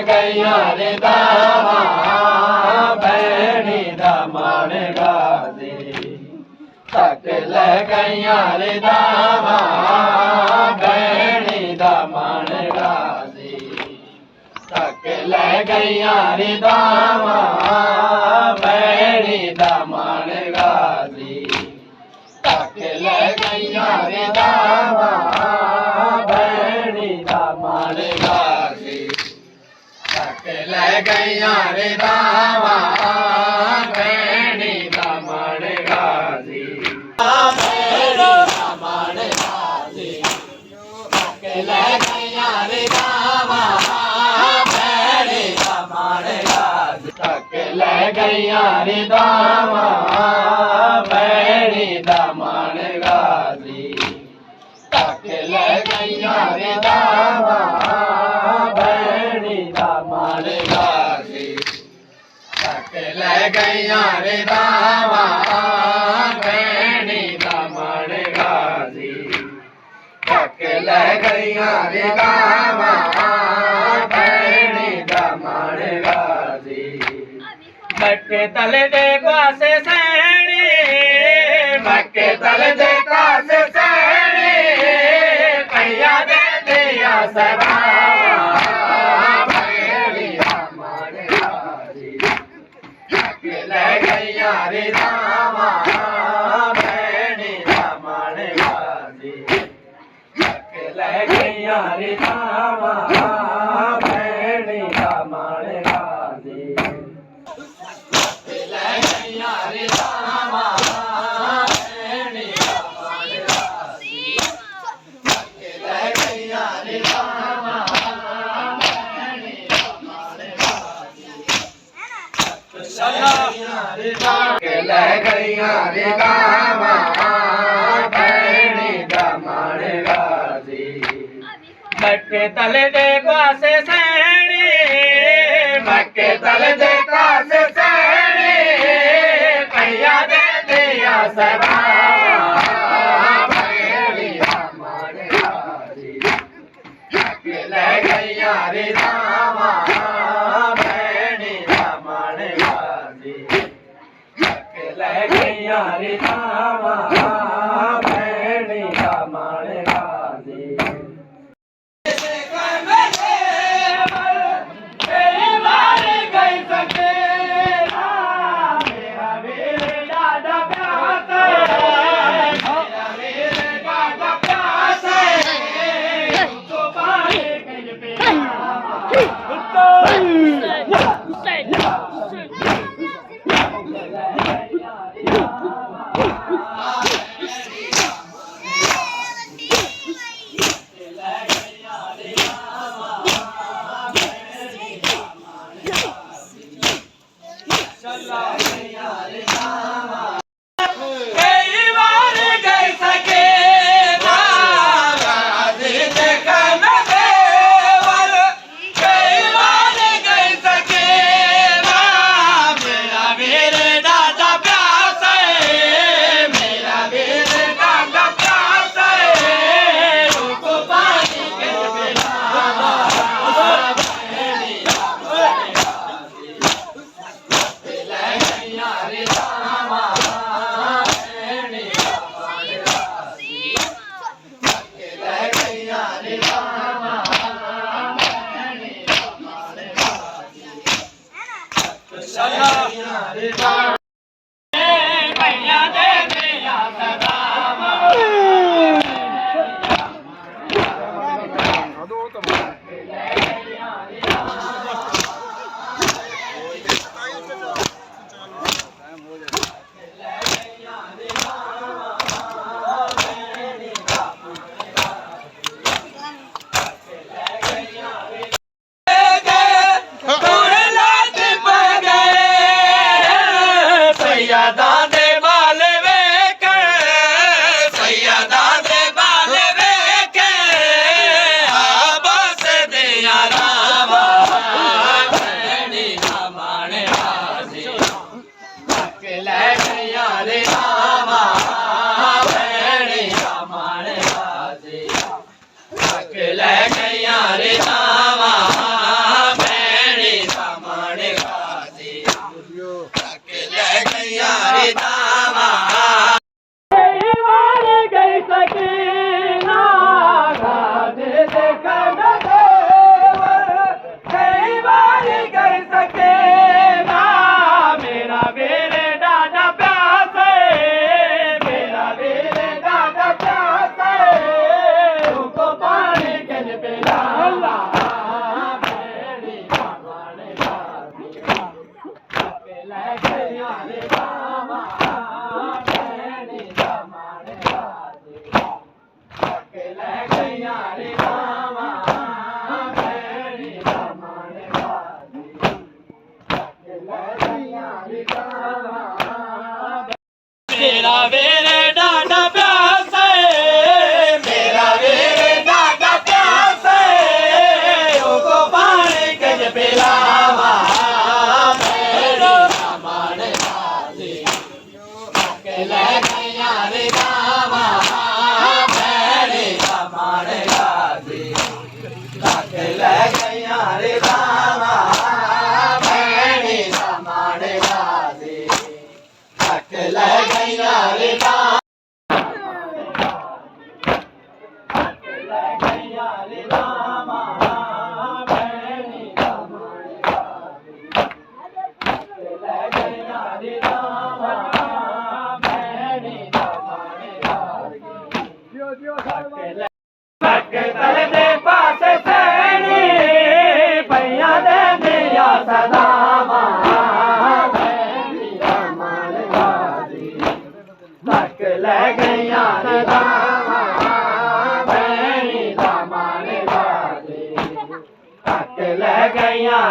गैया रे दामा बैणी दामन गादी थक ले गैया रे दामा बैणी दामन गादी थक ले गैया रे दामा बैणी दामन गादी थक ले गैया रे दामा बैणी दामन गादी थक ले गैया रे दामा बैणी दामन गादी दामन गादी थक ले गैया रे दामा बैणी दामन गादी थक ले गैया रे दामा बैणी दामन गादी थक ले गैया रे दामा बैणी दामन गादी थक ले गैया रे दामा बैणी दामन गादी थक ले गैया रे दामा बैणी दामन गादी मक्के तले दे पासे सैनी मक्के तले दे पासे सैनी पैया दे दिया सदा बैणी दामन गादी थक ले गैया रे दामा बैणी दामन गादी थक ले गैया रे दामा बैणी दामन गादी थक ले गैया रे दामा बैणी दामन गादी थक ले गैया रे दामा बैणी दामन गादी थक ले गैया रे दामा बैणी दामन गादी मक्के तले दे पासे सैनी मक्के तले दे पासे सैनी पैया दे दिया सदा बैणी दामन गादी थक ले गैया रे दामा बैणी दामन गादी थक ले गैया रे दामा बैणी दामन गादी ਸਦਾਵਾਂ ਭੈਣੀ ਦਾ ਮਨ ਵਾਦੀ ਤੱਕ ਲੈ ਗਈਆਂ ਰਦਾਵਾਂ ਭੈਣੀ ਦਾ ਮਨ ਵਾਦੀ ਤੱਕ ਲੈ ਗਈਆਂ